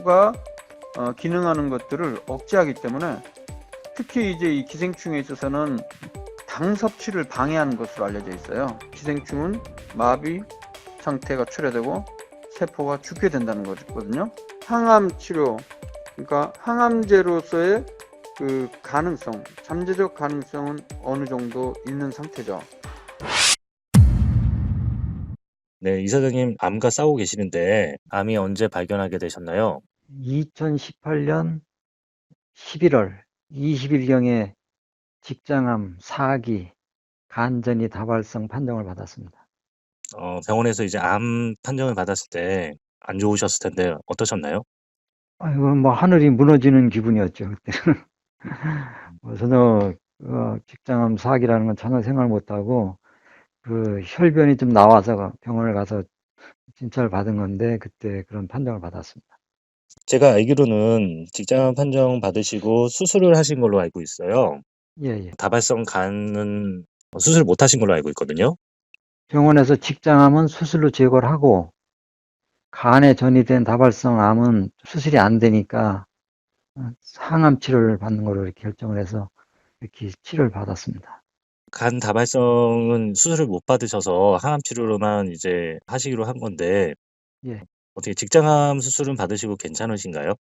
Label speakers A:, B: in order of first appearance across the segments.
A: 세포가 기능하는 것들을 억제하기 때문에 특히 이제 이 기생충에 있어서는 당 섭취를 방해하는 것으로 알려져 있어요. 기생충은 마비 상태가 초래되고 세포가 죽게 된다는 거거든요. 항암 치료, 그러니까 항암제로서의 그 가능성, 잠재적 가능성은 어느 정도 있는 상태죠.
B: 네, 이사장님 암과 싸우고 계시는데 암이 언제 발견하게 되셨나요?
C: 2018년 11월 20일경에 직장암 4기 간전이 다발성 판정을 받았습니다.
B: 병원에서 이제 암 판정을 받았을 때 안 좋으셨을 텐데 어떠셨나요?
C: 이건 뭐 하늘이 무너지는 기분이었죠, 그때는. 전혀 직장암 4기라는 건 전혀 생각을 못하고 그 혈변이 좀 나와서 병원을 가서 진찰을 받은 건데 그때 그런 판정을 받았습니다.
B: 제가 알기로는 직장 판정 받으시고 수술을 하신 걸로 알고 있어요.
C: 예, 예.
B: 다발성 간은 수술 못 하신 걸로 알고 있거든요.
C: 병원에서 직장암은 수술로 제거를 하고 간에 전이된 다발성 암은 수술이 안 되니까 항암 치료를 받는 걸로 이렇게 결정을 해서 이렇게 치료를 받았습니다.
B: 간 다발성은 수술을 못 받으셔서 항암 치료로만 이제 하시기로 한 건데
C: 예.
B: 어떻게 직장암 수술은 받으시고 괜찮으신가요?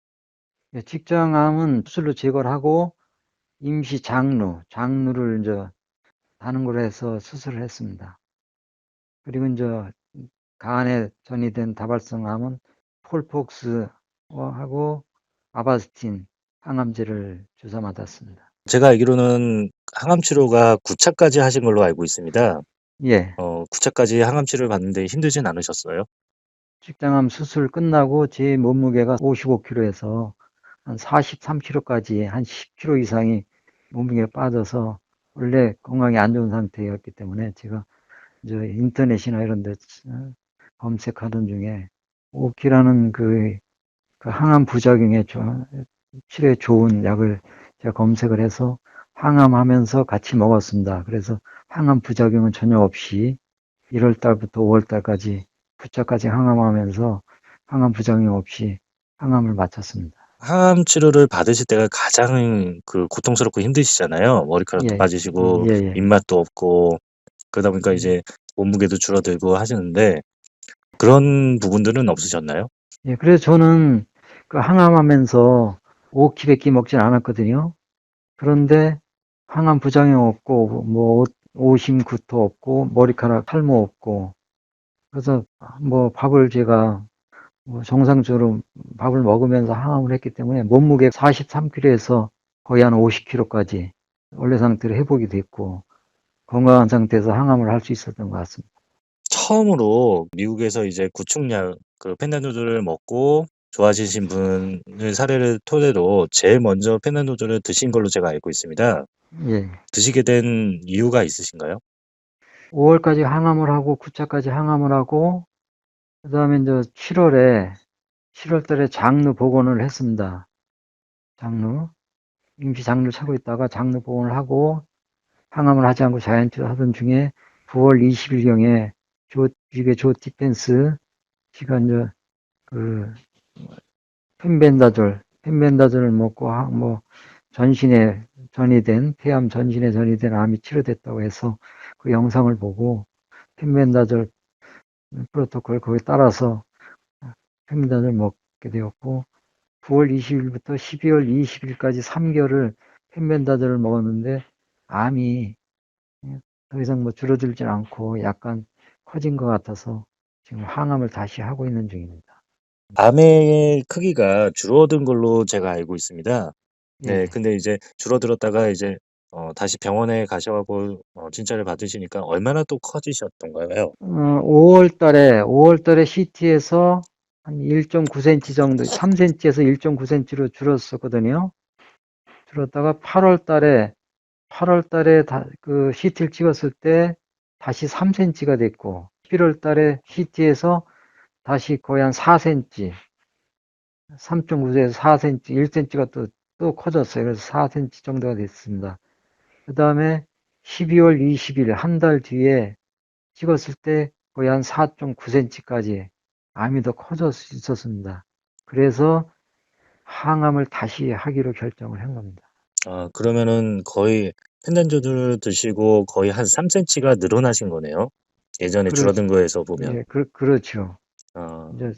C: 예, 직장암은 수술로 제거를 하고 임시 장루를 이제 다는 걸로 해서 수술을 했습니다. 그리고 이제 간에 전이된 다발성 암은 폴폭스하고 아바스틴 항암제를 주사 맞았습니다.
B: 제가 알기로는 항암 치료가 9차까지 하신 걸로 알고 있습니다.
C: 예.
B: 9차까지 항암 치료를 받는데 힘들진 않으셨어요?
C: 직장암 수술 끝나고 제 몸무게가 55kg에서 한 43kg까지 한 10kg 이상이 몸무게가 빠져서 원래 건강이 안 좋은 상태였기 때문에 제가 이제 인터넷이나 이런 데 검색하던 중에 오키라는 그 항암 부작용에 치료에 좋은 약을 제가 검색을 해서 항암하면서 같이 먹었습니다. 그래서 항암 부작용은 전혀 없이 1월 달부터 5월 달까지 9차까지 항암하면서 항암 부작용 없이 항암을 마쳤습니다.
B: 항암 치료를 받으실 때가 가장 그 고통스럽고 힘드시잖아요. 머리카락도
C: 예,
B: 빠지시고
C: 예, 예.
B: 입맛도 없고 그러다 보니까 이제 몸무게도 줄어들고 하시는데 그런 부분들은 없으셨나요?
C: 예, 그래서 저는 그 항암하면서 5kg 먹진 않았거든요. 그런데 항암 부작용 없고, 뭐, 오심 구토 없고, 머리카락 탈모 없고, 그래서 뭐 밥을 제가 뭐 정상적으로 밥을 먹으면서 항암을 했기 때문에 몸무게 43kg에서 거의 한 50kg까지 원래 상태로 회복이 됐고, 건강한 상태에서 항암을 할 수 있었던 것 같습니다.
B: 처음으로 미국에서 이제 구충약 그 펜타노들을 먹고 좋아지신 분을 사례를 토대로 제일 먼저 펜타노들을 드신 걸로 제가 알고 있습니다.
C: 예.
B: 드시게 된 이유가 있으신가요?
C: 5월까지 항암을 하고 9차까지 항암을 하고 그다음에 이제 7월 달에 장루 복원을 했습니다. 장루 임시 장루 차고 있다가 장루 복원을 하고 항암을 하지 않고 자연치료 하던 중에 9월 20일경에 미국의 조 디펜스 씨가 이제 그 펜벤다졸을 먹고 뭐 전신에 폐암 전신에 전이된 암이 치료됐다고 해서 그 영상을 보고 펜벤다졸 프로토콜 거기에 따라서 펜벤다졸 먹게 되었고 9월 20일부터 12월 20일까지 3개월을 펜벤다졸을 먹었는데 암이 더 이상 뭐 줄어들지 않고 약간 커진 것 같아서 지금 항암을 다시 하고 있는 중입니다.
B: 암의 크기가 줄어든 걸로 제가 알고 있습니다.
C: 예,
B: 네,
C: 예.
B: 근데 이제 줄어들었다가 이제 다시 병원에 가셔갖고 진찰을 받으시니까 얼마나 또 커지셨던가요?
C: 5월 달에 CT에서 한 1.9cm 정도, 3cm에서 1.9cm로 줄었었거든요. 줄었다가 8월 달에 그 CT를 찍었을 때 다시 3cm가 됐고, 11월 달에 CT에서 다시 거의 한 4cm, 3.9에서 4cm, 1cm가 또 커졌어요. 그래서 4cm 정도가 됐습니다. 그 다음에 12월 20일, 한 달 뒤에 찍었을 때 거의 한 4.9cm까지 암이 더 커져 있었습니다. 그래서 항암을 다시 하기로 결정을 한 겁니다.
B: 그러면은 거의 펜단조를 드시고 거의 한 3cm가 늘어나신 거네요. 예전에
C: 그렇,
B: 줄어든 거에서 보면.
C: 예, 그렇죠.
B: 어,
C: 이제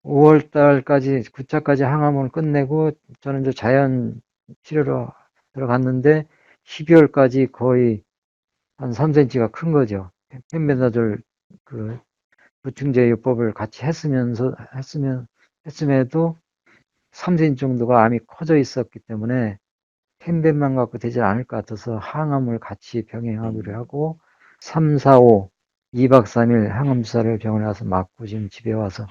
C: 5월 달까지 9차까지 항암을 끝내고 저는 이제 자연 치료로 들어갔는데 12월까지 거의 한 3cm가 큰 거죠. 펜벤다졸 그 부충제 요법을 같이 했음에도 3cm 정도가 암이 커져 있었기 때문에 펜벤만 갖고 되지 않을 것 같아서 항암을 같이 병행하기로 하고 3, 4, 5, 2박 3일 항암 주사를 병원에 와서 맞고 지금 집에 와서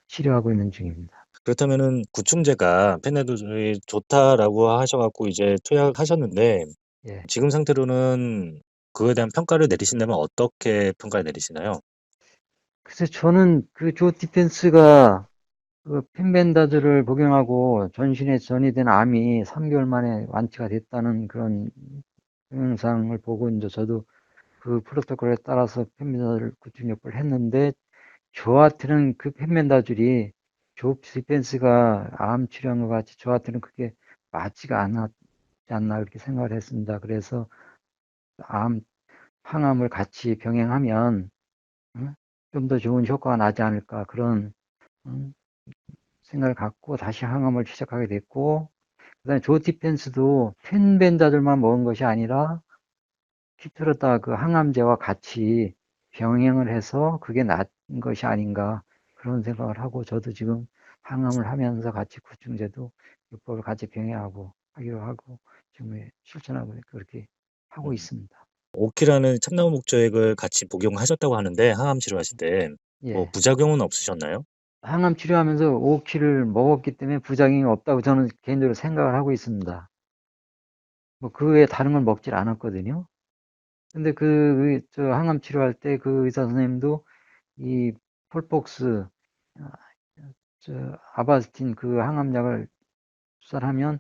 C: 치료하고 있는 중입니다.
B: 그렇다면은 구충제가 펜단조이 좋다라고 하셔갖고 이제 투약하셨는데
C: 예.
B: 지금 상태로는 그거에 대한 평가를 내리신다면 어떻게 평가를 내리시나요?
C: 그래서 저는 그 조 디펜스가 그 펜벤다즈를 복용하고 전신에 전이된 암이 3개월 만에 완치가 됐다는 그런 동영상을 보고 이제 저도 그 프로토콜에 따라서 펜벤다졸 구충요법을 했는데 저한테는 그 펜벤다졸이 조 디펜스가 암 치료한 것 같이 저한테는 그게 맞지가 않았지 않나 그렇게 생각을 했습니다. 그래서 암 항암을 같이 병행하면 좀 더 좋은 효과가 나지 않을까 그런 음, 생각을 갖고 다시 항암을 시작하게 됐고 그다음에 조 디펜스도 펜벤다졸만 먹은 것이 아니라 피트로다 그 항암제와 같이 병행을 해서 그게 낫은 것이 아닌가 그런 생각을 하고 저도 지금 항암을 하면서 같이 구충제도 요법을 같이 병행하고 하기로 하고 지금 실천하고 그렇게 하고
B: 음.
C: 있습니다.
B: 5키라는 참나무 목조액을 같이 복용하셨다고 하는데 항암 치료하실 때 뭐
C: 예.
B: 부작용은 없으셨나요?
C: 항암 치료하면서 5키를 먹었기 때문에 부작용이 없다고 저는 개인적으로 생각을 하고 있습니다. 뭐 그 외에 다른 걸 먹질 않았거든요. 근데 저 항암 치료할 때 그 의사 선생님도 이 폴폭스, 아, 아바스틴 그 항암약을 주사를 하면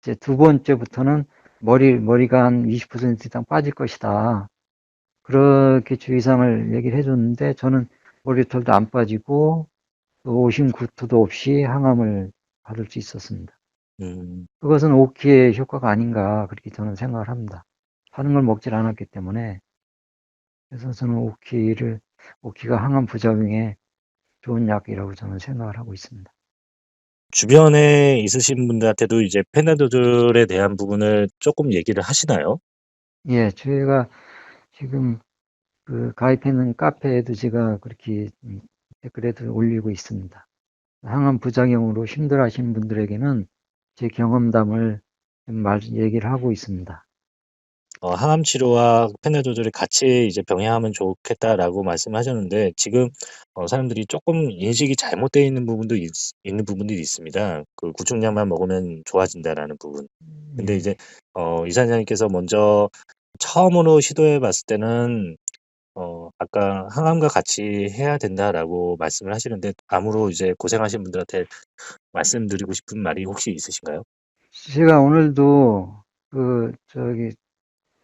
C: 이제 두 번째부터는 머리가 한 20% 이상 빠질 것이다. 그렇게 주의사항을 얘기를 해줬는데 저는 머리털도 안 빠지고 또 오심 구토도 없이 항암을 받을 수 있었습니다.
B: 음.
C: 그것은 오키의 효과가 아닌가 그렇게 저는 생각을 합니다. 다른 걸 먹질 않았기 때문에 그래서 저는 오키가 항암 부작용에 좋은 약이라고 저는 생각을 하고 있습니다.
B: 주변에 있으신 분들한테도 이제 펜단조절에 대한 부분을 조금 얘기를 하시나요?
C: 예, 저희가 지금 그 가입했는 카페에도 제가 그렇게 댓글에도 올리고 있습니다. 항암 부작용으로 힘들어하시는 분들에게는 제 경험담을 얘기를 하고 있습니다.
B: 항암 치료와 펜단 조절을 같이 이제 병행하면 좋겠다라고 말씀하셨는데 지금 사람들이 조금 인식이 잘못되어 있는 부분도 있는 부분들이 있습니다. 그 구충약만 먹으면 좋아진다라는 부분. 근데
C: 예.
B: 이제 이사장님께서 먼저 처음으로 시도해 봤을 때는 아까 항암과 같이 해야 된다라고 말씀을 하시는데 암으로 이제 고생하신 분들한테 말씀드리고 싶은 말이 혹시 있으신가요?
C: 제가 오늘도 저기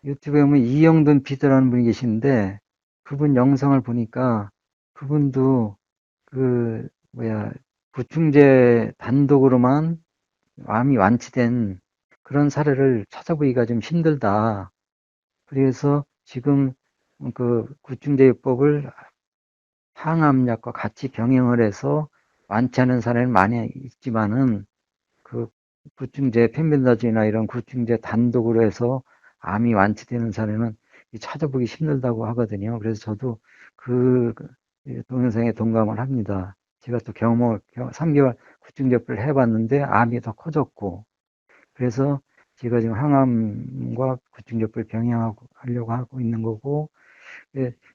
C: 유튜브에 보면 이영돈 피드라는 분이 계시는데 그분 영상을 보니까 그분도 그 뭐야 구충제 단독으로만 암이 완치된 그런 사례를 찾아보기가 좀 힘들다. 그래서 지금 그 구충제요법을 항암약과 같이 병행을 해서 완치하는 사례는 많이 있지만은 그 구충제 펜벤다졸이나 이런 구충제 단독으로 해서 암이 완치되는 사례는 찾아보기 힘들다고 하거든요. 그래서 저도 그 동영상에 동감을 합니다. 제가 또 3개월 구충제를 해봤는데 암이 더 커졌고 그래서 제가 지금 항암과 구충제를 병행하려고 하고 있는 거고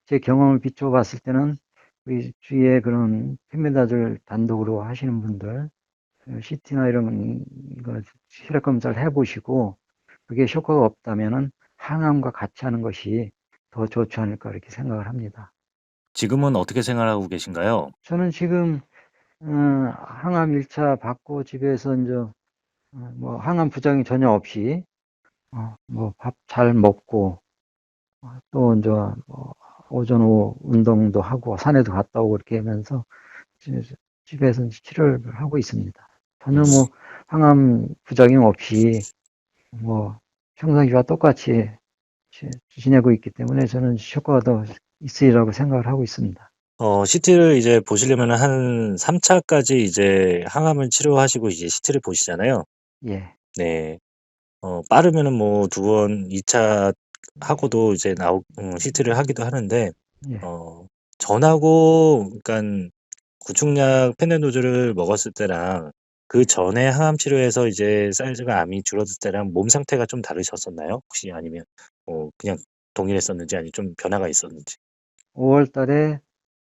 C: 제 경험을 비춰봤을 때는 우리 주위에 그런 펜벤다졸 단독으로 하시는 분들 CT나 이런 거 혈액 검사를 해보시고 그게 효과가 없다면은 항암과 같이 하는 것이 더 좋지 않을까 이렇게 생각을 합니다.
B: 지금은 어떻게 생활하고 계신가요?
C: 저는 지금 항암 1차 받고 집에서 이제 뭐 항암 부작용이 전혀 없이 뭐 밥 잘 먹고 또 이제 뭐 오전 오후 운동도 하고 산에도 갔다 오고 이렇게 하면서 집에서 치료를 하고 있습니다. 전혀 뭐 항암 부작용 없이 뭐 평상시와 똑같이 지내고 있기 때문에 저는 효과가 더 있으리라고 생각을 하고 있습니다.
B: CT를 이제 보시려면 한 3차까지 이제 항암을 치료하시고 이제 CT를 보시잖아요.
C: 예,
B: 네. 빠르면은 뭐 2번, 2차 하고도 이제 CT를 하기도 하는데,
C: 예.
B: 전하고, 그러니까 구충약 페네도즈를 먹었을 때랑 그 전에 항암 치료에서 이제 사이즈가 암이 줄어들 때랑 몸 상태가 좀 다르셨었나요? 혹시 아니면 그냥 동일했었는지 아니면 좀 변화가 있었는지?
C: 5월 달에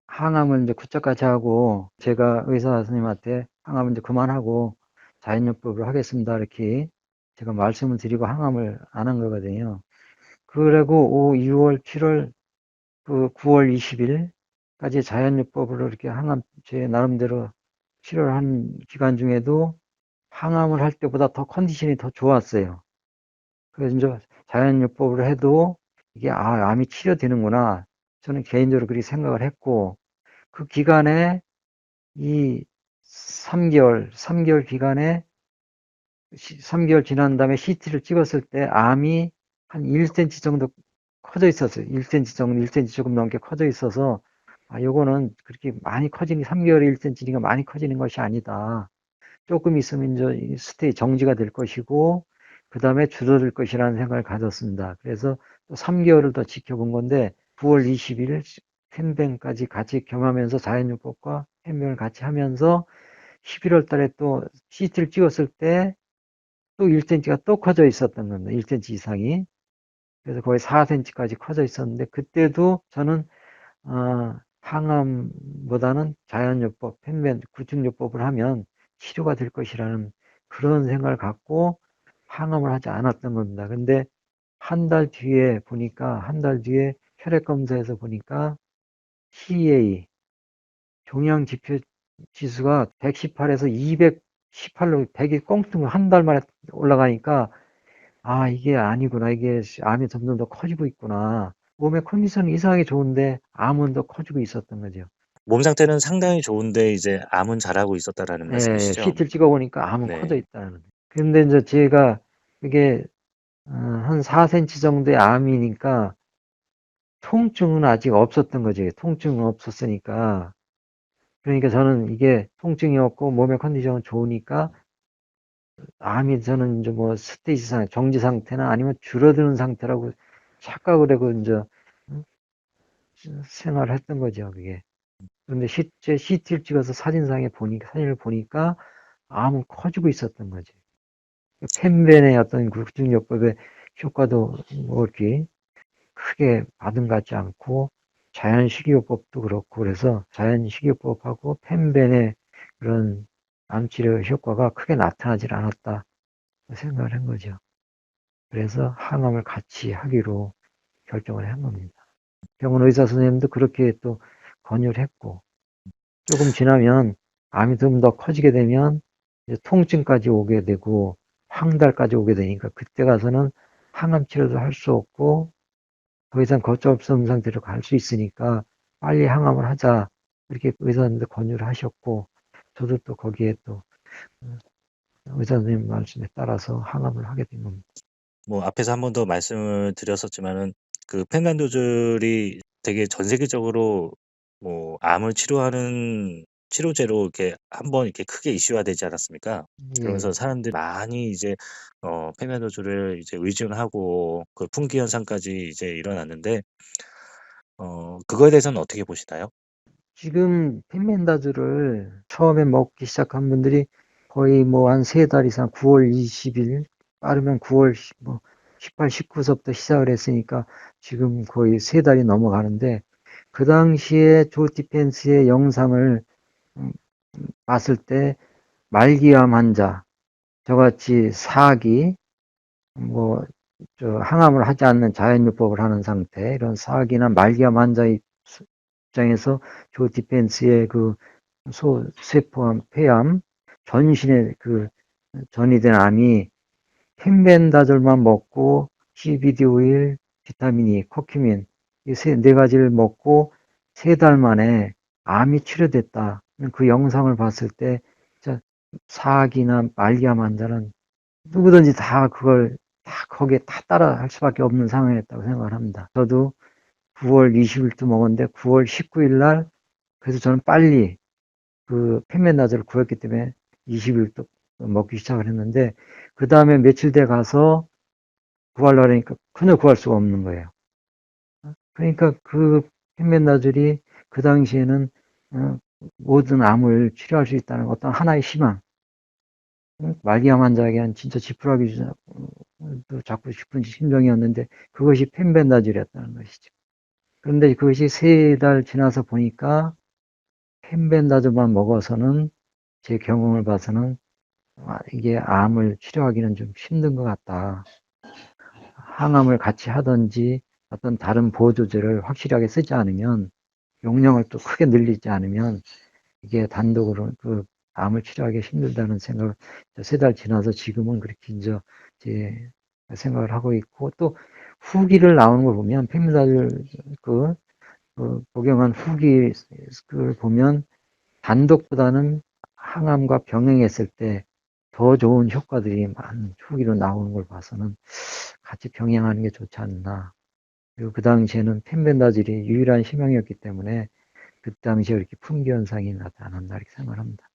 C: 항암을 이제 굿짝같이 하고 제가 의사 선생님한테 항암을 이제 그만하고 자연요법으로 하겠습니다. 이렇게 제가 말씀을 드리고 항암을 안 한 거거든요. 그리고 6월, 7월, 9월 20일까지 자연요법으로 이렇게 항암 제 나름대로 치료를 한 기간 중에도 항암을 할 때보다 더 컨디션이 더 좋았어요. 그래서 이제 자연요법으로 해도 이게 암이 치료되는구나. 저는 개인적으로 그렇게 생각을 했고 그 기간에 이 3개월 기간에 3개월 지난 다음에 CT를 찍었을 때 암이 한 1cm 정도 커져 있었어요. 1cm 정도, 1cm 조금 넘게 커져 있어서 요거는 그렇게 많이 커지는 3개월에 1cm니까 많이 커지는 것이 아니다. 조금 있으면 이제 스테이 정지가 될 것이고 그 다음에 줄어들 것이라는 생각을 가졌습니다. 그래서 또 3개월을 더 지켜본 건데 9월 20일 펜뱅까지 같이 겸하면서 자연요법과 펜뱅을 같이 하면서 11월 달에 또 CT를 찍었을 때 또 1cm가 또 커져 있었던 겁니다. 1cm 이상이. 그래서 거의 4cm까지 커져 있었는데 그때도 저는 항암보다는 자연요법, 펜뱅, 구충요법을 하면 치료가 될 것이라는 그런 생각을 갖고 항암을 하지 않았던 겁니다. 근데 한 달 뒤에 보니까 한 달 뒤에 혈액 검사에서 보니까 CA 종양 지표 지수가 118에서 218로 100이 꽁퉁 한 달 만에 올라가니까 이게 아니구나. 이게 암이 점점 더 커지고 있구나. 몸의 컨디션이 이상하게 좋은데 암은 더 커지고 있었던 거죠.
B: 몸 상태는 상당히 좋은데 이제 암은 잘하고 있었다라는
C: 예,
B: 말씀이시죠?
C: CT를 찍어보니까 암은 커져
B: 네.
C: 있다는 거죠. 근데 이제 제가 그게 한 4cm 정도의 암이니까 통증은 아직 없었던 거지. 통증은 없었으니까. 그러니까 저는 이게 통증이 없고 몸의 컨디션은 좋으니까 암이 저는 이제 뭐 스테이지 정지 상태나 아니면 줄어드는 상태라고 착각을 하고 이제 음, 생활을 했던 거죠, 그게. 그런데 실제 CT를 찍어서 사진을 보니까 암은 커지고 있었던 거지. 펜벤의 어떤 구충요법의 효과도 뭐 이렇게 크게 받은 것 같지 않고 자연식이요법도 그렇고 그래서 자연식이요법하고 펜벤의 그런 암치료 효과가 크게 나타나질 않았다 생각을 한 거죠. 그래서 항암을 같이 하기로 결정을 한 겁니다. 병원 의사 선생님도 그렇게 또 권유를 했고 조금 지나면 암이 좀 더 커지게 되면 이제 통증까지 오게 되고 황달까지 오게 되니까 그때 가서는 항암 치료도 할 수 없고 더 이상 거점없는 상태로 갈 수 있으니까 빨리 항암을 하자 이렇게 의사님도 권유를 하셨고 저도 또 거기에 또 의사 선생님 말씀에 따라서 항암을 하게 된 겁니다.
B: 뭐 앞에서 한 번 더 말씀을 드렸었지만은 그 펜단도즐이 되게 전 세계적으로 뭐 암을 치료하는 치료제로 이렇게 한번 이렇게 크게 이슈화되지 않았습니까?
C: 예.
B: 그러면서 사람들이 많이 이제 펜단도즐을 이제 의존하고 그 품귀 현상까지 이제 일어났는데 그거에 대해서는 어떻게 보시나요?
C: 지금 펜멘다주를 처음에 먹기 시작한 분들이 거의 뭐 한 3달 이상 9월 20일 빠르면 9월 뭐 18, 19서부터 시작을 했으니까 지금 거의 3달이 넘어가는데 그 당시에 조 디펜스의 영상을 음, 봤을 때 말기암 환자 저같이 사기 뭐 항암을 하지 않는 자연요법을 하는 상태 이런 사기나 말기암 환자의 입장에서 조 디펜스의 그 세포암, 폐암, 전신에 그 전이된 암이 펜벤다졸만 먹고 CBD 오일, 비타민 E, 커큐민 이 네 가지를 먹고 3달 만에 암이 치료됐다. 그 영상을 봤을 때 사학이나 말기암 환자는 누구든지 다 그걸 다 거기에 다 따라 할 수밖에 없는 상황이었다고 생각을 합니다. 저도 9월 20일도 먹었는데 9월 19일 날 그래서 저는 빨리 그 펜멘다즈를 구했기 때문에 20일도 먹기 시작을 했는데 그 다음에 며칠 돼 가서 구하려고 하니까 전혀 구할 수가 없는 거예요. 그러니까 그 펜멘다즐이 그 당시에는 모든 암을 치료할 수 있다는 어떤 하나의 희망, 말기암 환자에게는 진짜 지푸라기 잡고 싶은 심정이었는데 그것이 펜벤다즐이었다는 것이죠. 그런데 그것이 3달 지나서 보니까 펜벤다즐만 먹어서는 제 경험을 봐서는 이게 암을 치료하기는 좀 힘든 것 같다. 항암을 같이 하든지 어떤 다른 보조제를 확실하게 쓰지 않으면 용량을 또 크게 늘리지 않으면 이게 단독으로 그 암을 치료하기 힘들다는 생각을 3달 지나서 지금은 그렇게 이제 생각을 하고 있고 또 후기를 나오는 걸 보면 펜미다를 복용한 후기를 보면 단독보다는 항암과 병행했을 때 더 좋은 효과들이 많은 후기로 나오는 걸 봐서는 같이 병행하는 게 좋지 않나. 그리고 그 당시에는 펜벤다질이 유일한 희망이었기 때문에 그 당시에 이렇게 품귀 현상이 나타난다 이렇게 생각을 합니다.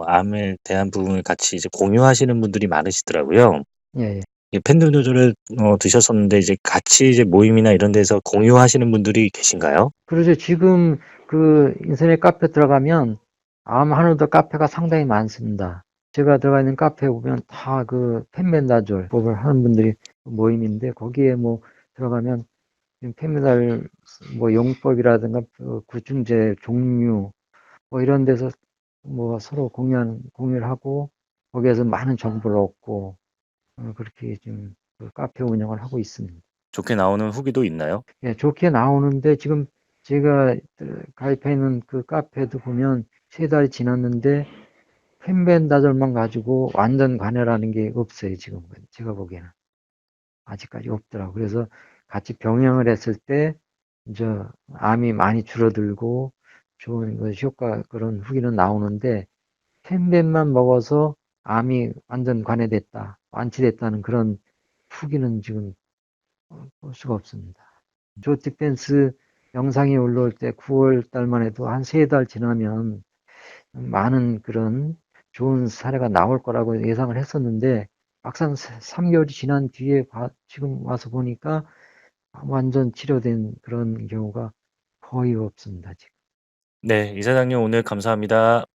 B: 암에 대한 부분을 같이 이제 공유하시는 분들이 많으시더라고요.
C: 예, 예.
B: 이 펜드누즈를 드셨었는데 이제 같이 이제 모임이나 이런 데서 공유하시는 분들이 계신가요?
C: 그래서 지금 그 인터넷 카페 들어가면 암 한우더 카페가 상당히 많습니다. 제가 들어가 있는 카페에 보면 다 그 펜벤다졸 법을 하는 분들이 모임인데 거기에 뭐 들어가면 펜벤다졸 뭐 용법이라든가 구충제 종류 뭐 이런 데서 뭐 서로 공유를 하고 거기에서 많은 정보를 얻고 그렇게 지금 그 카페 운영을 하고 있습니다.
B: 좋게 나오는 후기도 있나요?
C: 예, 좋게 나오는데 지금 제가 가입해 있는 그 카페도 보면 3달이 지났는데 펜벤다졸만 가지고 완전 관여라는 게 없어요. 지금 제가 보기에는 아직까지 없더라고요. 그래서 같이 병행을 했을 때 이제 암이 많이 줄어들고 좋은 효과 그런 후기는 나오는데 펜벤만 먹어서 암이 완전 관해됐다, 완치됐다는 그런 후기는 지금 볼 수가 없습니다. 조 디펜스 영상이 올라올 때 9월 달만 해도 한 3달 지나면 많은 그런 좋은 사례가 나올 거라고 예상을 했었는데 막상 3개월이 지난 뒤에 지금 와서 보니까 완전 치료된 그런 경우가 거의 없습니다, 지금.
B: 네, 이사장님 오늘 감사합니다.